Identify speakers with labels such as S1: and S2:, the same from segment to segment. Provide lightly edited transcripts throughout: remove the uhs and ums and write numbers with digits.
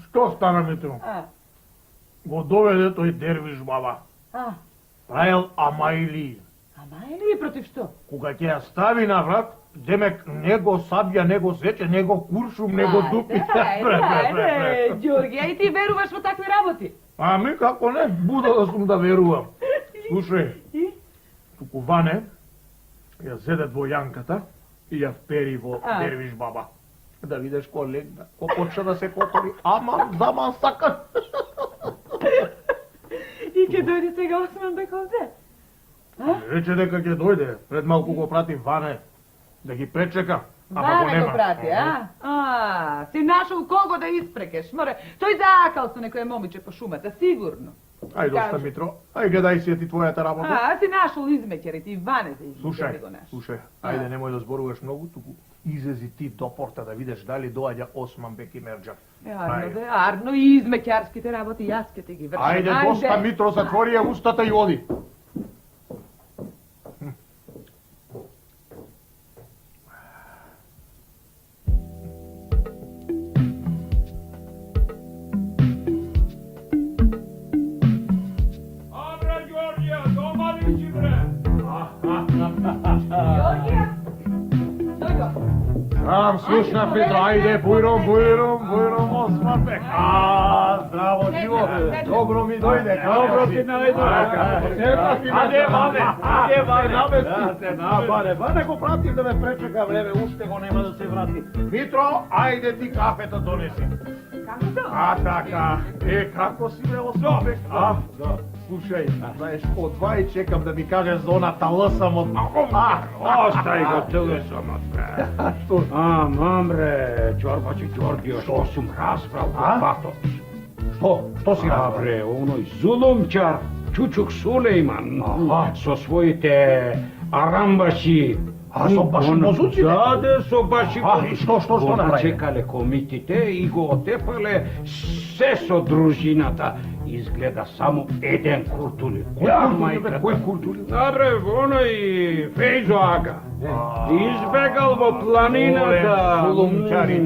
S1: Što stana Mitro? Го доведе тој дервиш баба. Правил амајли.
S2: Амајли против што?
S1: Кога ќе ја стави на врат, демек него сабја, него сече, него куршум, него дупи.
S2: Ѓорги, и ти веруваш во такви работи?
S1: Ами како не, будала сум да верувам. Слушај, туку Ване ја зеде двојанката и ја впери во дервиш баба. Да видиш ко легна, ко почна да се котори, аман, заман сакан.
S2: И ќе дојде сега Осман бек овде?
S1: Рече дека ќе дојде, пред малку го прати Ване, да ги пречека, ама го
S2: Ване
S1: нема.
S2: го прати, си нашол кого да испрекеш, море, тој заакал со некој момиче по шумата, сигурно.
S1: Ај доста, Митро, ај гледај си ти твојата работа.
S2: Си нашол измеќерите и Ване за измеќери го нашол.
S1: Слушај, ајде немој да зборуваш многу, туку излези ти до порта да видиш дали доаѓа Осман бек и Мерџан.
S2: Арно, и измеќарските работи, јас ке ти ги вршам.
S1: Ајде, доста, Митро, затвори ја устата и оди.
S3: Абра, Ѓорѓија, дома ли си, бре?
S2: Ѓорѓија, дојдо.
S1: Слушна, Петро, ајде, бујром, Осман бек. Здраво, живо, добро ми дојде,
S3: Добро ти најдо.
S1: Аде, Ване,
S3: Баре, Ване го пратив да ме пречека време, уште го нема да се врати.
S1: Митро, ајде ти кафето донеси.
S2: Како
S1: Така, како си бе, Осман бек? Слушај, знаеш, од вај чекам да ми кажеш за она талъсамот.
S3: Остај го телесамот, бре.
S1: Што?
S3: Мамре, чорбачи Ѓорѓио, што сум разбрал од патот.
S1: Што си разбрал?
S3: Бре, оној зулумчар, Чучук Сулејман, со своите арамбаши.
S1: Со башибозуците?
S3: Да, со башибозуците.
S1: Што
S3: Го
S1: направи?
S3: начекале комитите и го отепале се со дружината. Изгледа само еден куртули.
S1: Кој куртули?
S3: Добре, оној Фејзо Ага. Избегал во планината.
S1: Зулумчари,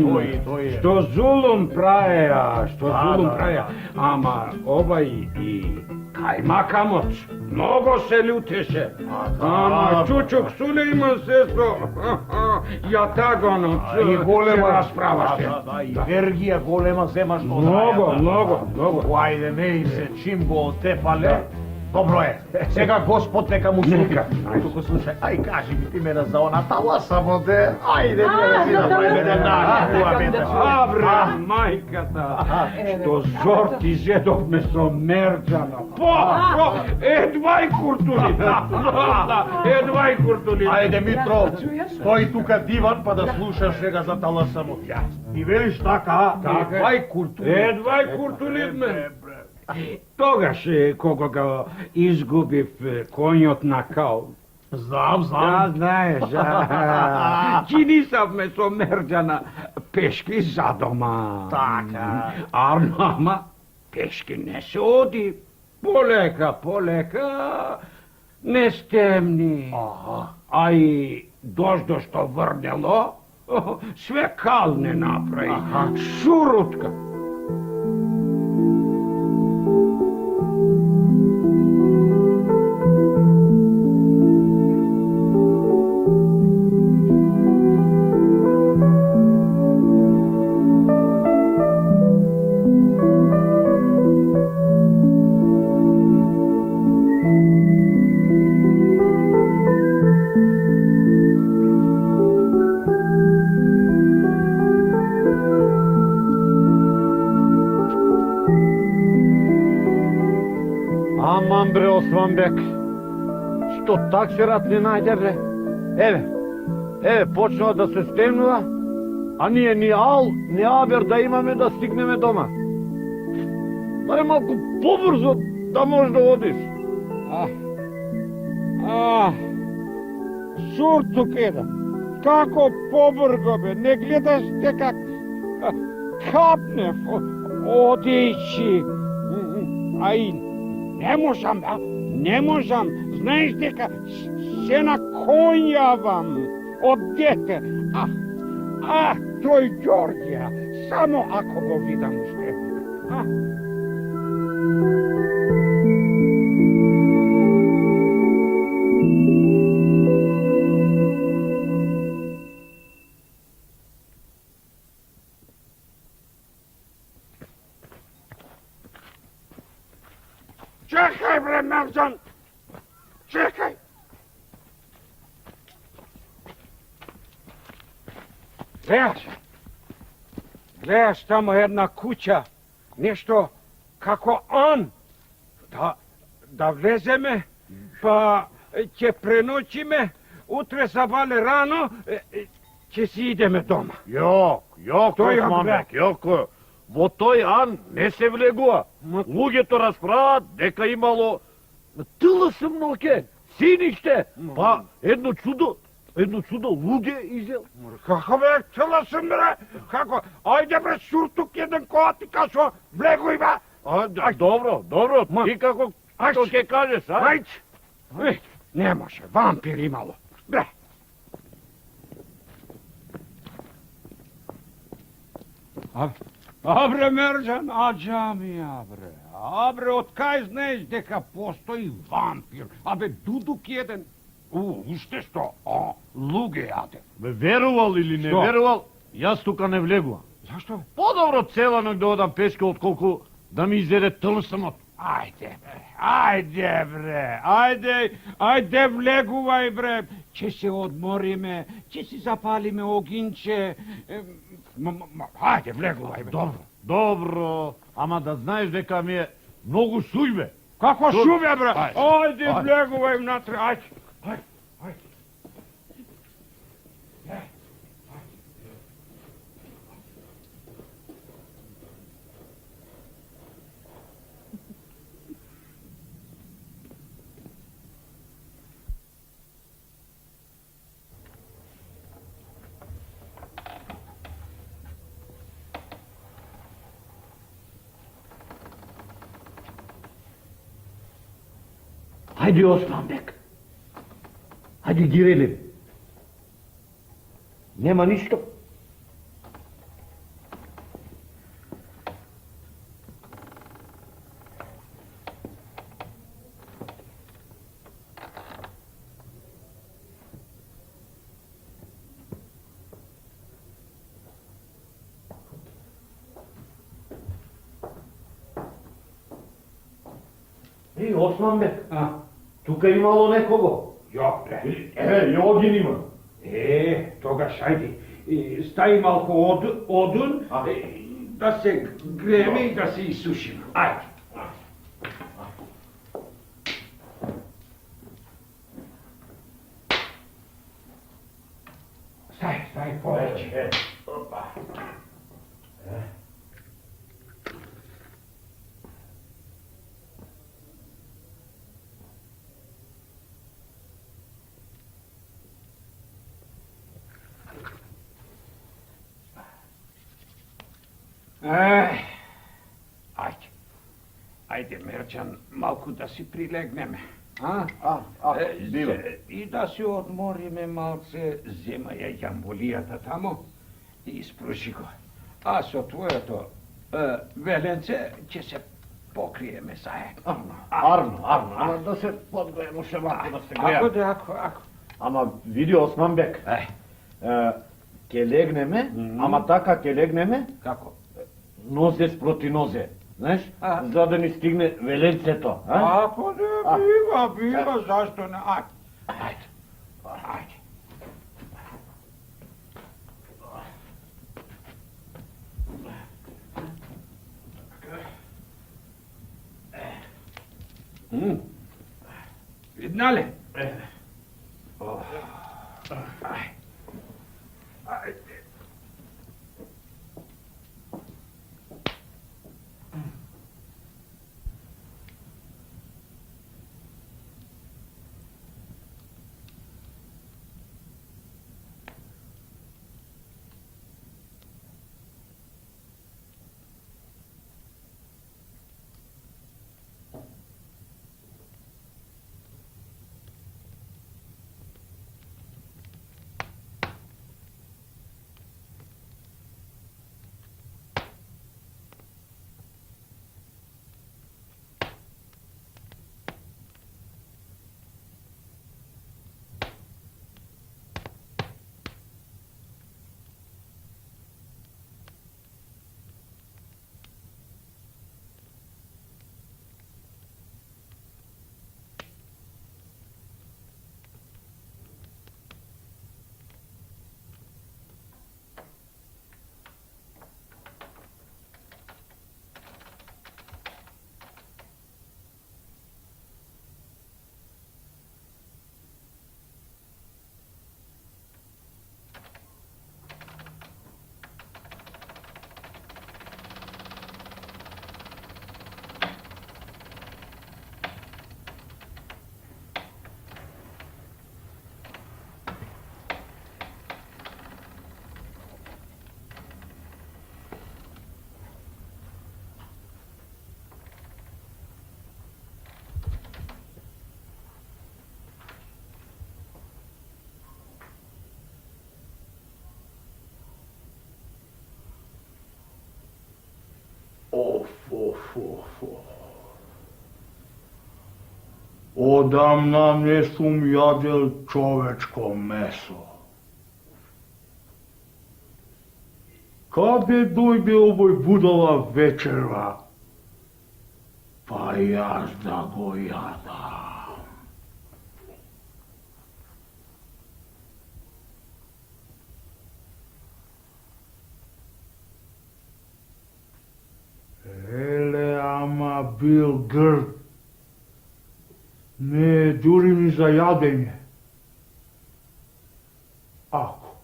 S1: тој е.
S3: Што зулум праеа, Ама овај и Кајмакамот многу се лютеше. Ама Чучук Сулејман се со јатагонот
S1: И голема
S3: расправаше.
S1: И енергија голема земаш од
S3: Многу.
S1: Ајде, не се чим го отепале. Добро е. Сега Господ нека му слука. Туку слушај, ај кажи ми ти мене за она таласамот е. Ајде, ние да си направиме еден
S3: Абре, мајката, што зор ти зедовме со Мерџана. Едвај куртули.
S1: Ајде, Митро, стои тука диван па да слушаш сега за таласамот. И велиш така, едвај куртули.
S3: Тогаш, кога го изгубив коњот на Кал.
S1: Знам.
S3: Знаеш, чинисавме со Мерџана пешки за дома.
S1: Така.
S3: Ама пешки не се оди. Полека, не стемни. А и дождо што врнело, све Кал не направи. Шурутка.
S4: Османбек, што таксерат не најде, бре? Еве, почнува да се стемнува, а ние ни ал, ни абер да имаме да стигнеме дома. Баре малку побрзо да можеш да одиш.
S3: Суртук еден. Како побрго, бе, не гледаш дека капнев, одејќи. А и не можам, бе, не можам. Знаеш дека се на конјавам од дете. Тој Ѓорѓија, само ако го видам уште. Чекај, бре, Мерџан! Чекај! Гледаш тамо една куќа, нешто како Ан. Да влеземе, па ќе преночиме, утре забале рано, ќе си идеме дома.
S4: Јок,
S3: Тој
S4: Османбек, јок. Во тој Ан не се влегува. Луѓето расправаат дека имало ТЛСМ ноќе, синиште, па едно чудо луѓе изел.
S3: Како бе, ТЛСМ, бре? Како? Ајде, бре, суртук еден која ти кажа, влегуј, бе!
S4: Добро, ти како што ќе кажеш, а?
S3: Ајде! Не може, вампир имало. Бре! Бре, Мерџан, аџамија, бре. Бре, од кај знаеш дека постои вампир? Бе, дудук еден. Уште што? Луѓе јаде.
S4: Бе, верувал или не
S3: Што?
S4: верувал, јас тука не влегувам.
S3: Зашто?
S4: Подобро цела ног да одам пешка, отколку да ми изеде ТЛСМ-от.
S3: Ајде, бре, ајде, влегувај, бре. Ќе се одмориме, ќе си запалиме огинче. Ајде, влегувај, бре.
S4: Добро, ама да знаеш дека ми е многу сујбе.
S3: Како шубе, бре?
S4: Ајде.
S3: Ајде, влегувај внатре, ајде.
S4: Хајде, Османбек. Хајде, гиреле. Нема ништо. Османбек. Тука имало некого.
S3: Јок, бре.
S4: Ја ги има.
S3: Тогаш, ајде, стаи малку одун, да се греме и да се исушиме. Ајде. Стај, повеќе. Ајде, Мерџан, малку да си прилегнеме.
S4: Бива.
S3: И да се одмориме малце, земаја јамболијата тамо и испруши го. А со твоето веленце ќе се покриеме заедно.
S4: Арно, ама да се подгреем уште малку да се греем.
S3: Ако.
S4: Ама види, Османбек, ке легнеме, ама така ке легнеме,
S3: Како?
S4: нозе спроти нозе, знаеш, за да ни стигне веленцето,
S3: Ако не, бива, зашто не? Ајде. Виднале? Ай.
S1: Odamna ne sum jadel čovečko meso. Kada dojde ovoj budala večera, pa jaz da go jadam. Ele, ama bil grd. Ne duri mi za jadenje. Ako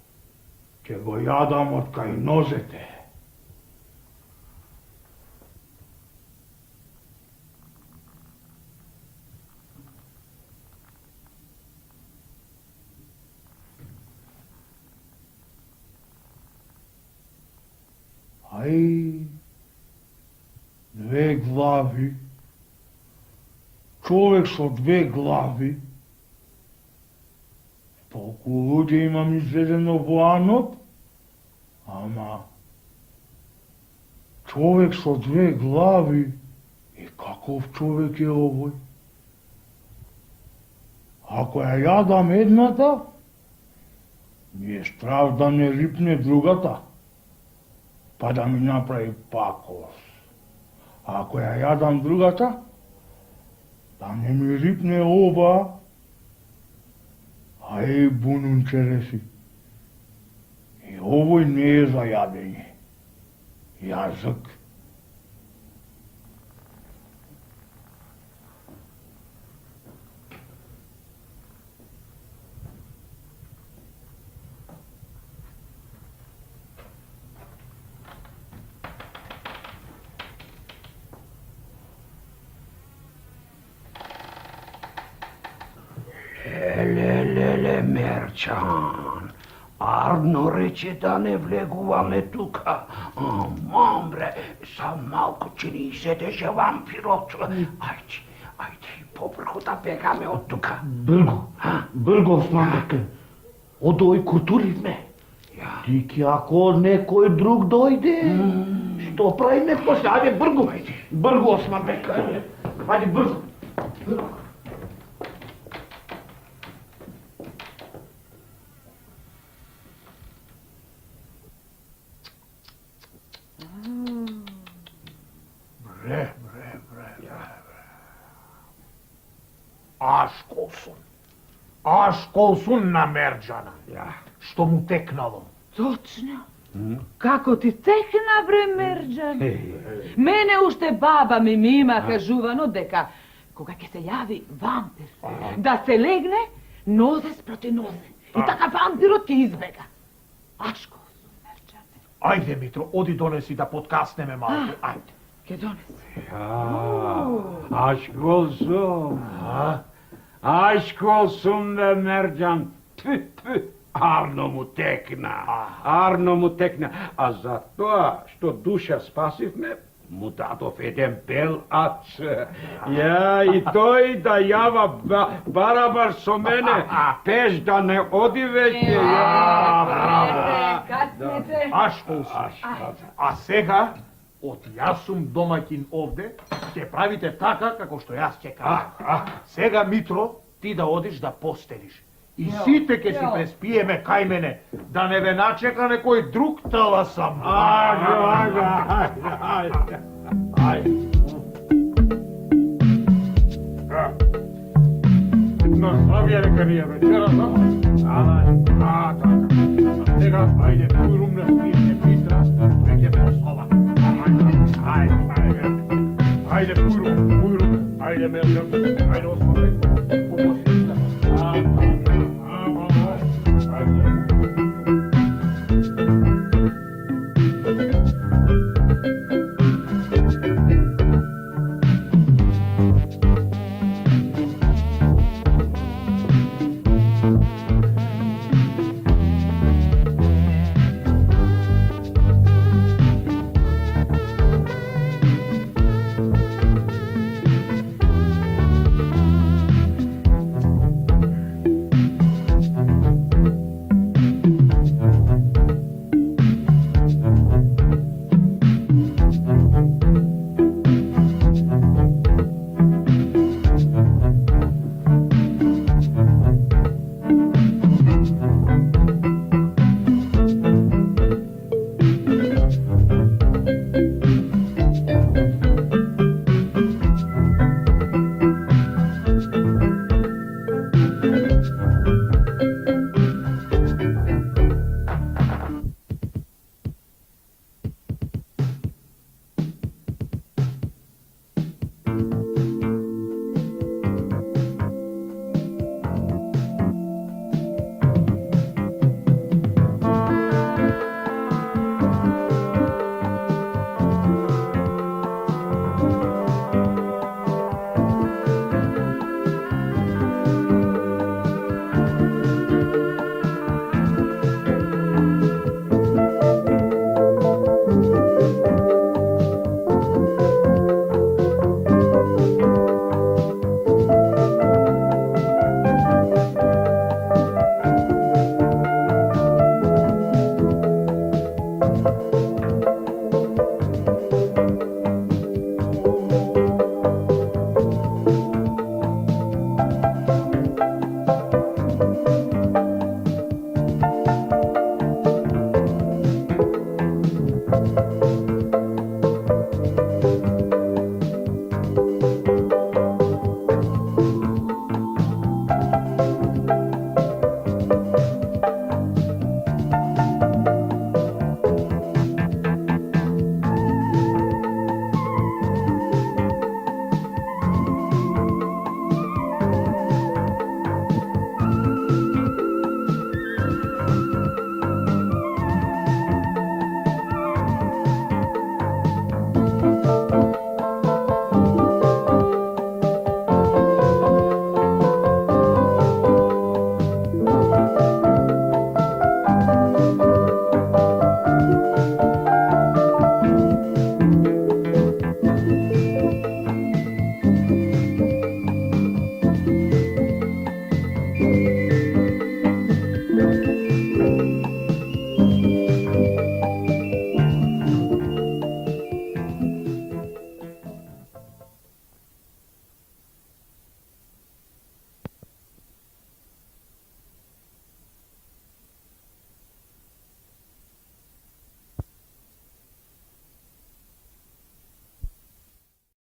S1: će go jadam od kaj nozete. Aj, dve glavi. Čovjek sa dve glavi, toliko ljudi imam izvedeno vanot, ama čovjek sa dve glavi, i kakov čovjek je ovoj? Ako ja jadam jedната, mi je strah da ne ripne drugata, pa da mi napravi pakos. Ako ja jadam drugata, da ne mi ripne oba, a je bunun čeresi. I ovoj ne je za jadenje. Jazak.
S3: Lele, Merčan, Arno reče da ne vleguvаме тука. Мамбре, сам малко чини се деше вампирот. Ајде, попрху да бегаме од тука.
S4: Брго, Османбеке, од овој културивме. Тики, ако некој друг дојде, што правиме после? Ајде, брго, Османбеке, ајде, брго.
S1: Ашколсун на Мерџана. Што му текнало.
S2: Точно. Како ти текна, бре, Мерџан? Мене уште баба ми има кажувано дека Kога ќе се јави вампир, да се легне нозе спроти нозе. И така вампирот ќе избега. Ашко, Мерчане.
S1: Ајде, Митро, оди донеси да подкаснеме малку. Ајде.
S2: Ке донеси.
S3: Aşk olsun. Aşk olsun be Mercan. Tüh tüh. Arno mu tekna. A za to što duša spasiv me, mu dadov jedan bel ac. Ja, i to i da java barabar so mene, peš da ne odi veće. Ja, bravo.
S2: Кацнете.
S1: Ашко си. А сега, од јас сум домаќин овде, ќе правите така како што јас ќе кажам. Сега, Митро, ти да одиш да постелиш. И сите ќе си преспиеме кај мене, да не ве начека некој друг таласам. Ајде. На здравје нека ни е вечера, така. Сега, ајде, појрум на спијење Митра, веќе ме осова. Ајде, појрум, ајде, Мелкам, ајде, освободен, помоси.